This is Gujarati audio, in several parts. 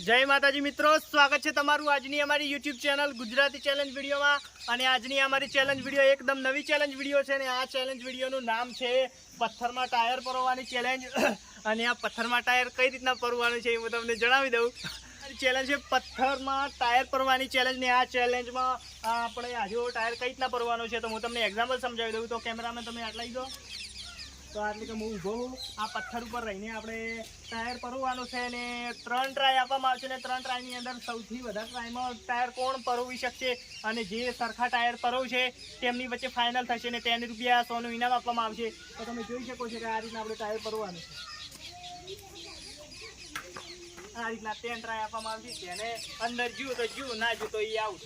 જય માતાજી મિત્રો, સ્વાગત છે તમારું આજની અમારી YouTube ચેનલ ગુજરાતી ચેલેન્જ વિડીયોમાં। અને આજની અમારી ચેલેન્જ વિડીયો એકદમ નવી ચેલેન્જ વિડીયો છે અને આ ચેલેન્જ વિડીયોનું નામ છે પથ્થરમાં ટાયર પરવાની ચેલેન્જ। અને આ પથ્થરમાં ટાયર કઈ રીતના પરવાનું છે એ હું તમને જણાવી દઉં। ચેલેન્જ છે પથ્થરમાં ટાયર પરવાની ચેલેન્જ ને આ ચેલેન્જમાં આપણે આજે ટાયર કઈ રીતના પરવાનો છે તો હું તમને એક્ઝામ્પલ સમજાવી દઉં। તો કેમેરામેન તમે આટલા આવી જાઓ તો આટલે કે હું ઊભો હું આ પથ્થર ઉપર રહીને આપણે ટાયર પરવાનું છે અને 3 ટ્રાય આપવામાં આવશે અને 3 ટ્રાયની અંદર સૌથી વધારે ટ્રાયમાં ટાયર કોણ પરવી શકશે અને જે સરખા ટાયર પરવશે તેમની વચ્ચે ફાઇનલ થશે અને 10 રૂપિયા 100 નું ઇનામ આપવામાં આવશે। તો તમે જોઈ શકો છો કે આ રીતના આપણે ટાયર પરવાનું છે। આ રીતના 10 ટ્રાય આપવામાં આવશે, જેને અંદર જ્યું તો જ્યું, ના જ્યું તો એ આઉટ।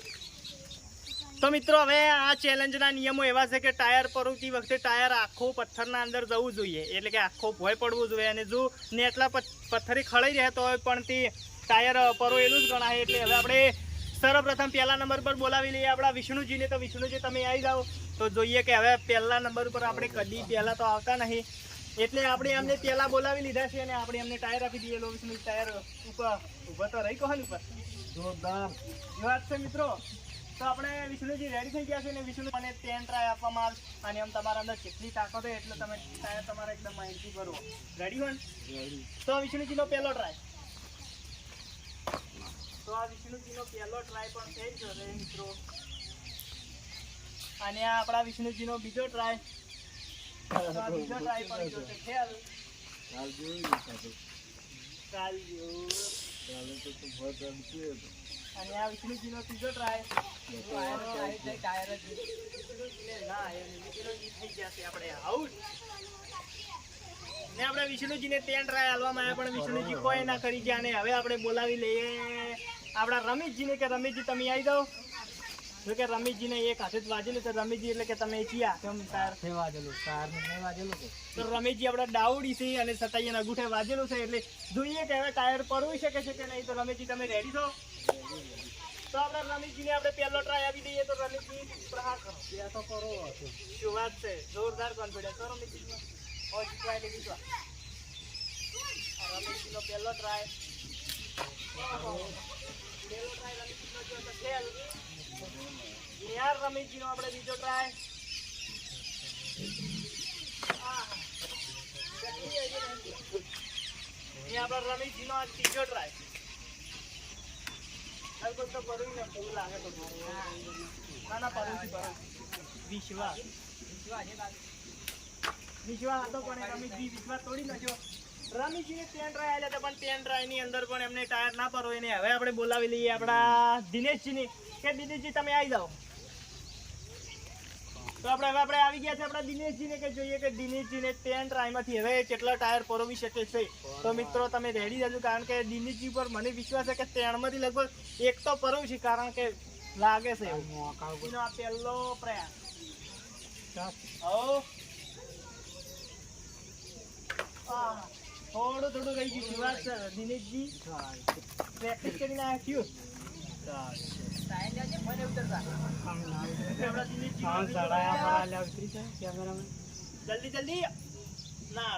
તો મિત્રો હવે આ ચેલેન્જના નિયમો એવા છે કે ટાયર પરવતી વખતે ટાયર આખો પથ્થરના અંદર જવું જોઈએ, એટલે કે આખો ભોય પડવું જોઈએ અને જો નેટલા પથ્થરી ખળાઈ રહે તો પણ તે ટાયર પરોયેલું જ ગણાય। એટલે હવે આપણે સર્વપ્રથમ પહેલા નંબર પર બોલાવી લઈએ આપણા વિષ્ણુજીને। તો વિષ્ણુજી તમે આવી જાઓ તો જોઈએ કે હવે પહેલા નંબર પર આપણે કદી પહેલા તો આવતા નહીં, એટલે આપણે એમને પહેલા બોલાવી લીધા છે અને આપણે એમને ટાયર આપી દઈએ। વિષ્ણુ ટાયર ઉપર ઊભા તો રહી કોણ ઉપર જોરદાર વાત છે મિત્રો। તો આપણે વિષ્ણુજી રેડી થઈ ગયા છે ને વિષ્ણુ મને 10 ટ્રાય આપવામાં આવશે અને આમ તમારા અંદર જેટલી તાકાત હોય એટલે તમે ટાયર તમારા એકદમ માઇન્ડથી ભરો। રેડી હોય રેડી? તો વિષ્ણુજીનો પહેલો ટ્રાય, તો આ વિષ્ણુજીનો પહેલો ટ્રાય પણ થઈ જશે મિત્રો। અને આ આપણા વિષ્ણુજીનો બીજો ટ્રાય, બીજો ટ્રાય પણ જશે ખેલ અને આ વિષ્ણુજીનો ત્રીજો ટ્રાય, આપણે વિષ્ણુજીને 10 ટ્રાય હાલવામાં આવ્યા પણ વિષ્ણુજી કોઈ ના કરી ગયા। અને હવે આપણે બોલાવી લઈએ આપણા રમેશજીને કે રમેશજી તમે આવી જાઓ। જો કે રમેશજીને એક હાથે જ વાજેલું છે, રમેશજી એટલે કે તમે ચિયા કેમ ટાયર વાજેલું તો રમેશજી આપણા ડાઉડી છે અને સતાઈ અંગૂઠે વાજેલું છે, એટલે જોઈએ કે હવે ટાયર પરવી શકે છે કે નહીં। તો રમેશજી તમે રેડી છો? તો આપણે રમેશજીને આપણે પહેલો ટ્રાય આપી દઈએ। તો રમેશજી પ્રહાર કરો, તો કરો શું વાત છે, જોરદાર કોન્ફિડન્સ કરો રમેશજી। રમેશજીનો પહેલો ટ્રાય, યાર રમેશજીનો આપણે બીજો ટ્રાય, આપણા રમેશજીનો આ ત્રીજો ટ્રાય। વિશ્વાસ હતો પણ રમેશજી વિશ્વાસ તોડી નાખ્યો। રમેશજીને 10 ટ્રાય આલ્યા હતા પણ 10 ટ્રાય ની અંદર પણ એમને ટાયર ના પરવો એને હવે આપણે બોલાવી લઈએ આપણા દિનેશજીને કે દિનેશજી તમે આવી જાઓ। તો આપણે આવી ગયા છે આપણા દિનેશજીને કે જોઈએ કે દિનેશજીને 10 ટ્રાયમાંથી હવે કેટલા ટાયર પરોવી શકે છે। તો મિત્રો તમે રેડી રહેજો, કારણ કે દિનેશજી પર મને વિશ્વાસ છે કે 3 માંથી લગભગ એક તો પરવશે, કારણ કે લાગે છે આ પહેલો પ્રયાસ। થોડું રહી ગયું વાત છે દિનેશજી, પ્રેક્ટિસ કરીને આવ્યું જલ્દી જલ્દી ના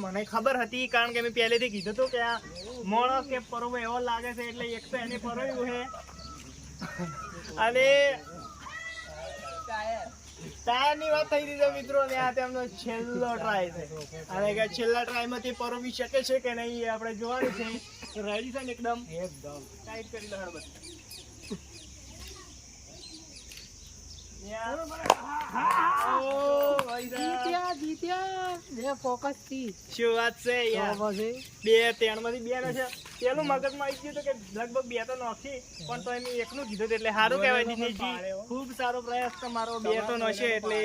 મને ખબર હતી કારણ કે મેં પહેલેથી કીધું હતું કે આ માણસ કે પરવો એવો લાગે છે એટલે એક તો એને પરવ્યું છે અને ટાયર ની વાત થઈ રહી છે મિત્રો ને આ તેમનો છેલ્લો ટ્રાય છે અને કે છેલ્લા ટ્રાય માંથી પરવી શકે છે કે નહીં આપણે જોવાનું છે। રેડી છે ને એકદમ ટાઈટ કરી લો હળબત। શું વાત છે યાર, 2-3 માંથી 2 છે। પેલું મગજમાં આવી ગયું કે લગભગ 2 તો નોખી પણ તો એમ એકનું કીધું એટલે સારું કહેવાય દિનેશજી, ખૂબ સારો પ્રયાસ તમારો, 2 તો નોશે એટલે।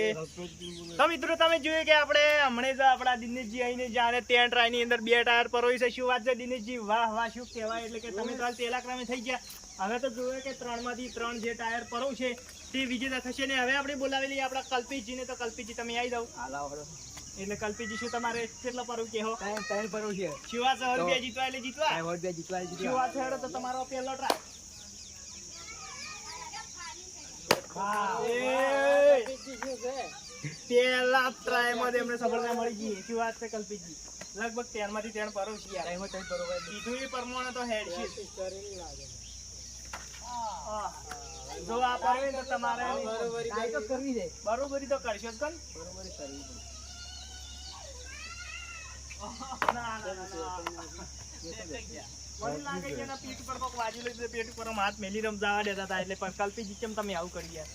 તો મિત્રો તમે જોયું કે આપણે હમણાં જ આપણા દિનેશજી આવીને જાણે 10 ટ્રાય ની અંદર 2 ટાયર પરોવી છે। શું વાત છે દિનેશજી, વાહ વાહ શું કહેવાય, એટલે કે તમે તો હાલ પહેલા ક્રમે થઈ ગયા। હવે તો જોઈએ કે 3 માંથી 3 જે ટાયર પરવ છે તે વિજેતા થશે ને હવે આપણે બોલાવી લઈએ આપણા કલ્પિતજીને। તો કલ્પિતજી તમે આવી જાઓ। એટલે કલ્પિતજી શું તમારે કેટલો પરવ કે હો? 3 પરવ છે। શું વાત 100 રૂપિયા જીતવા એટલે જીતવા? 100 રૂપિયા જીતવા શું વાત છે? તો તમારો પહેલો ટ્રાય પેલા ટ્રાયમાં એમને સફળતા મળી ગઈ. શું વાત છે કલ્પિતજી? લગભગ 13 માંથી 13 પરોશી યાર. કીધું એ પ્રમાણે તો હેડ છે. જો આ પરવે તો તમારે બરોબરી તો કરશો જ કન. ના મને લાગે છે એના પીઠ પર કોક વાજી લઈ પેટ પર હાથ મેલી રમજાવા દેતા હતા એટલે પણ કલ્પિતજી કેમ તમે આવું કરી યાર?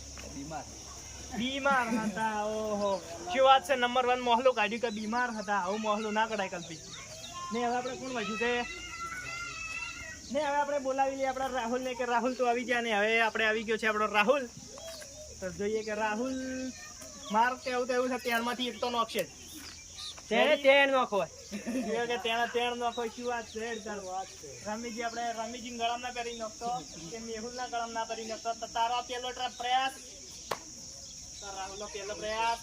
બીમાર હતા. ઓહો શું વાત છે. નંબર 1 મોહલો કાઢ્યું કે બીમાર હતા. આવું મોહલો ના કઢાય કલ્પિતજી. ને હવે આપણે કોણ વધ્યું છે? ને હવે આપણે બોલાવી લઈએ આપણા રાહુલ ને કે રાહુલ તો આવી ગયા. ને હવે આપણે આવી ગયો છે આપણો રાહુલ. તો જોઈએ કે રાહુલ માર કેવું તો એવું છે 13 માંથી એક તો નોખશે. તેણે નોખો કે તેણે નોખો. શું વાત છે? રમીજી આપણે રમીજી ગળામ ના પહેરી નોખતો કે મેહુલ ના ગળામ ના પહેરી નોખતો. તો તારો પેલો પ્રયાસ. રાહુલનો પેલો પ્રયાસ.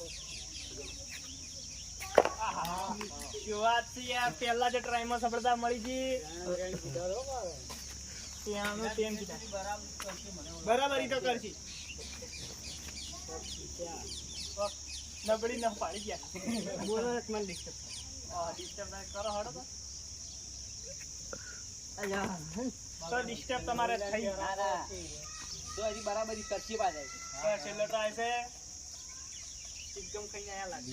શું વાત છે યાર. પહેલા જે ટ્રાયમાં સફળતા મળી ગઈ. બરાબર તો કરશી. નબળી ન પાડી ગયા. બોલો મને ડિસ્ટર્બ કરો હડો તો ડિસ્ટર્બ તમારે થઈ તો હજી બરાબર કરશી પાછળ છેલ્લો ટ્રાય છે. એકદમ કઈ આયા લાગે.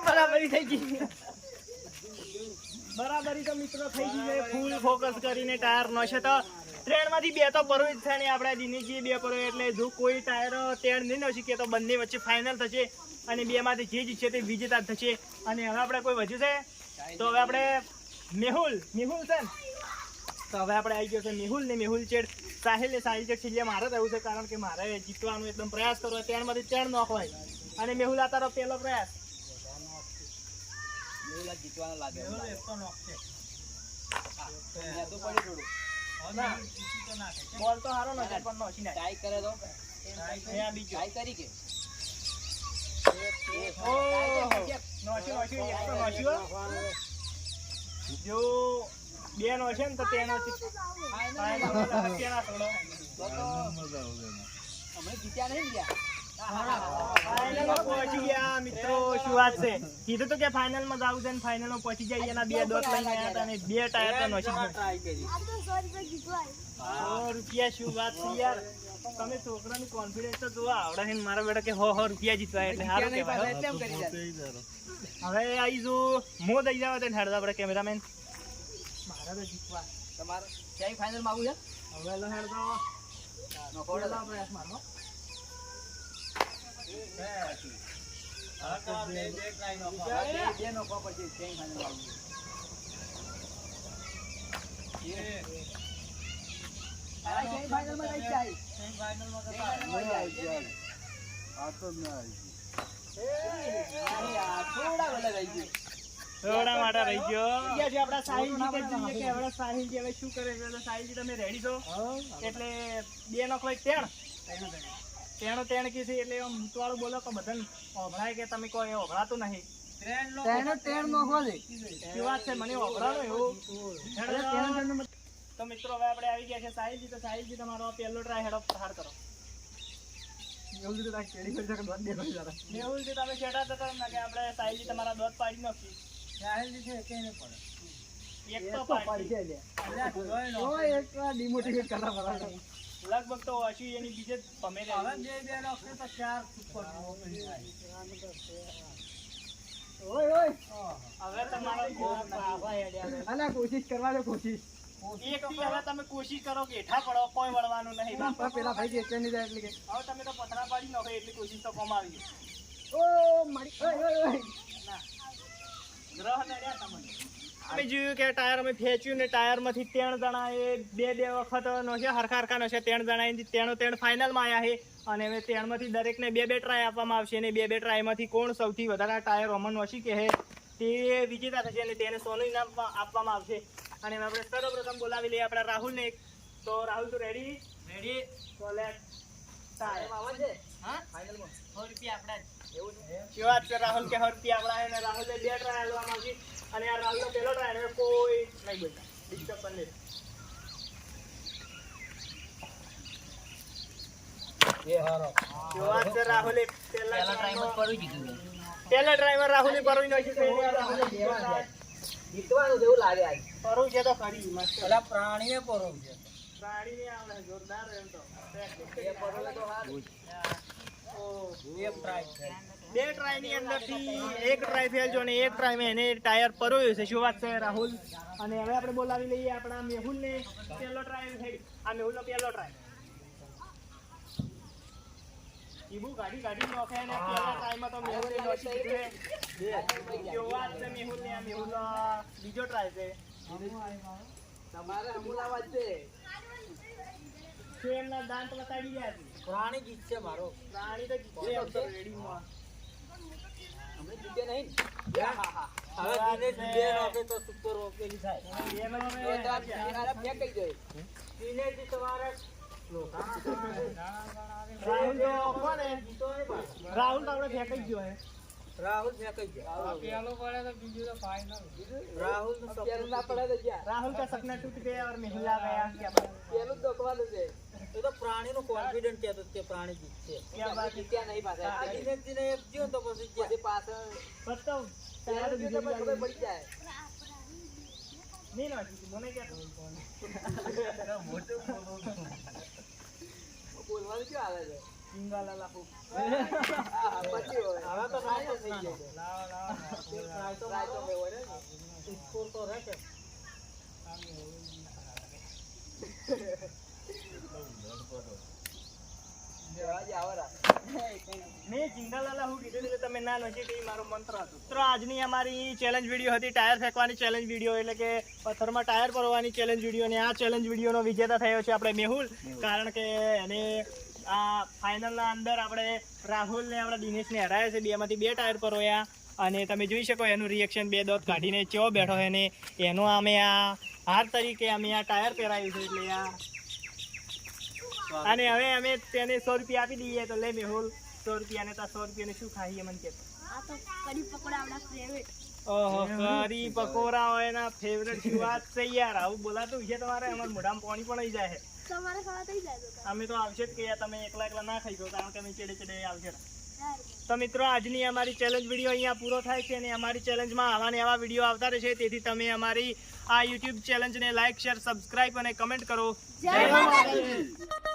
બરાબરી થઈ ગઈ. બરાબરી તો મિત્રો થઈ ગઈ છે. ફૂલ ફોકસ કરીને ટાયર નો છે તો ટ્રેન માંથી 2 તો પરો જ છે ને આપણે દિનેશજી 2 પરો એટલે જો કોઈ ટાયર ટ્રેન નહીં ન શીખે તો બંને વચ્ચે ફાઇનલ થશે અને 2 માંથી જે જીતશે તે વિજેતા થશે. અને હવે આપણે કોઈ વધ્યું છે તો હવે આપણે મેહુલ છે ને તો હવે આપણે આવી ગયો છે મેહુલ ને મેહુલ ચેડ સાહિલ ચેડ છેલ્લે મારે જ એવું છે કારણ કે મારે જીતવાનો એકદમ પ્રયાસ કરવો. 3 માંથી 3 નોખ હોય અને મેહુલ આ તારો પહેલો પ્રયાસ. જીતવાનો લાગે બોલ તો હારો ન પણ નોશી નાખ. ટ્રાય કરે તો અહીંયા બીજો ટ્રાય કરી કે જો 2 નો છે ને તો તેનો અમે જીત્યા નહીં ગયા. પહોંચી ગયા મિત્રો. શું વાત છે? કીધું તો કે ફાઇનલ માં જાવું છે ને ફાઇનલ માં પહોંચી જાય. એના 2 દોત લઈને આવ્યા હતા અને 2 ટાયર તો નોશી રૂપિયા. શું વાત છે યાર. તમે છોકરાનું કોન્ફિડન્સ તો જોવા આવડે છે. મારા બેટા કે 100 રૂપિયા જીતવાય એટલે સારું કહેવાય. હવે આવી જો મો દઈ જાવ તો હેડ આપણે કેમેરામેન મારા તો જીતવા. તમારે ક્યાંય ફાઇનલ માં આવું છે? હવે લો હેડ તો નોકોડા પ્રયાસ મારનો. બે નોખો પછી ક્યાંય ફાઇનલ આવું થોડા માટે રહી ગયો. આપડા સાહિલજી કે જોઈએ કે હવે સાહિલજી હવે શું કરે છે. સાહિલજી તમે રેડી છો એટલે 2 નોખ હોય 3 કીધી એટલે આમ વાળું બોલો કે બધાને ઓભળાય કે તમે કોઈ ઓભળાતું નહીં. શું વાત છે? મને ઓભળાનો એવું. તો મિત્રો હવે આપણે આવી ગયા છે સાહિલજી. તો સાહિલજી તમારો પહેલો ટ્રાય હેડ ઓફ હાર કરો. મેહુલજી તમે છેડા હતા ને કે આપણે સાહિલજી તમારા દોત પાડી નાખી. એક તો પાડી લગભગ તો ઓછી એની બીજે જ ભમે હવે તમારો કોશિશ કરવા દો. કોશિશ એક થી હવે તમે કોશિશ કરો કે હેઠા પડો. કોઈ વળવાનું નહીં. પેલા ભાઈ જે નહીં જાય એટલે કે હવે તમે તો પથરા પાડી નાખો એટલી કોશિશ તો કોમ આવી. અમે જોયું કે ટાયર અમે ફેંચ્યું ને ટાયર માંથી 3 જણા એ 2 વખત નો છે હરખા નો છે. 3 જણા 3 ફાઇનલ માં આવ્યા છે અને હવે 3 માંથી દરેક ને 2 ટ્રાય આપવામાં આવશે અને 2 ટ્રાય માંથી કોણ સૌથી વધારે ટાયર અમન નોશી કે તે વિજેતા થશે અને તેને સોનું ઇનામ આપવામાં આવશે. અને આપણે સર્વપ્રથમ બોલાવી લઈએ આપણા રાહુલ ને. તો રાહુલ તું રેડી? તો લેટ ટાયર આવે છે. હા ફાઇનલ માં 100 રૂપિયા આપણા એવું છે. શું વાત છે? રાહુલ કે 100 રૂપિયા આપણા અને રાહુલ 2 ટ્રાય આપવામાં આવશે અને આ રાહુલ નો પહેલો ટ્રાય હવે કોઈ નહીં બોલતા. ડિસ્ટર્બ પણ નહીં. જો વાત છે રાહુલે પહેલા ટ્રાયમાં પહેલા ટ્રાયમાં રાહુલે પરોઈ નાખ્યું તો એને રાહુલે જીતવાનું જેવું લાગે આજ. પરોઈ છે તો ખરી મસ્ત પેલા પ્રાણીએ પરોવ છે. પ્રાણીને આવડે જોરદાર એમ તો એ પરોલે તો હારું. એક ટ્રાય છે. બે ટ્રાય ની અંદરથી એક ટ્રાય ફેલ જો ને એક ટ્રાયમાં એને ટાયર પરોયું છે. શું વાત છે રાહુલ? અને હવે આપણે બોલાવી લઈએ આપણા મેહુલને. પહેલો ટ્રાય થઈ આ મેહુલનો પહેલો ટ્રાય. ઈબુ ગાડી ગાડી નોખે ને પહેલા ટ્રાયમાં તો મેહુલે નોખી દીધું છે. શું વાત છે મેહુલને? આ મેહુલનો બીજો ટ્રાય છે. તમારે હમુલાવા જ છે. શું એમના દાંત વતાડી ગયા છે? પ્રાણી જીતશે મારો. પ્રાણી તો જીતે એમ તો રેડીમાં. અમે જીતે નહીં ને? હવે દિનેશ બે રોકે તો સુપર ઓકેલી થાય. એનો તો હવે તો આ કિનારા ફેંકાઈ જાય. દિનેશજી તમારે રાહુલ તો કોને? રાહુલ તો આપણે ફેંકાઈ ગયો હે. રાહુલ ફેંકાઈ ગયા. પેલો પડે તો બીજું તો ફાઇનલ. રાહુલ નું પેલું ના પડે તો જ્યાં. राहुल का सपना टूट गया और मेहुल आ गया. क्या बात પેલું જ દોખવાનું છે. એ તો પ્રાણીનો કોન્ફિડન્ટ કહેતો કે પ્રાણી જીતશે. क्या बात है? જીત્યા નહીં પાછા. આ દિનેશજીને એક જ્યો તો પછી પછી જ્યાં. પાછળ बताओ પેલું જીતે પછી ખબર પડી જાય. नहीं ना મને क्या બોલવાનું શું આવે છે? जिंगा लाला को હા, પછી હોય. હવે તો ટ્રાય થઈ થઈ જાય. જાય. ટ્રાય તો ટ્રાય તો હોય ને. સ્કોર તો રહે કે. જવા જ આવો રા. મેં जिंगा लाला હું કીધું એટલે તમે ના નોશી કે ઈ મારો મંત્ર હતો. મિત્રો આજની અમારી ચેલેન્જ વિડિયો હતી ટાયર ફેંકવાની ચેલેન્જ વિડિયો એટલે કે પથ્થરમાં ટાયર પરવાની ચેલેન્જ વિડિયો. અને આ ચેલેન્જ વિડિયોનો વિજેતા થયો છે આપણે મેહુલ. કારણ કે એને આ ફાઇનલના અંદર આપણે રાહુલ ને આપણા દિનેશને હરાયા છે. બેમાંથી બે ટાયર પરોયા અને તમે જોઈ શકો એનું રિએક્શન બે દોત કાઢીને ચેવો બેઠો છે ને એનો અમે આ હાર તરીકે અમે આ ટાયર પહેરાવ્યું છે. એટલે આ અને હવે અમે તેને 100 રૂપિયા આપી દઈએ. તો લે મેહુલ 100 રૂપિયા ને 100 રૂપિયા શું ખાઈએ મને કે? આ તો કઢી પકોડા આપણા ફેવરેટ. ઓહો કરી પકોડા હોય એના ફેવરેટ. શું વાત છે યાર? આવું બોલાતું છે તમારે? અમારા મોઢામાં પાણી પણ આવી જાય છે. તમારે ખાવા થઈ જાય તો અમે તો આવશે જ કે યાર તમે એકલા એકલા ના ખાઈ ગયો કારણ કે અમે ચેડે ચેડે આવશે. સારું. તો મિત્રો આજની અમારી ચેલેન્જ વિડીયો અહીંયા પૂરો થાય છે. અને અમારી ચેલેન્જમાં આવા ને આવા વિડીયો આવતા રહેશે. તેથી તમે અમારી આ યુટ્યુબ ચેલેન્જને લાઇક શેર સબસ્ક્રાઇબ અને કમેન્ટ કરો. જય માતાજી.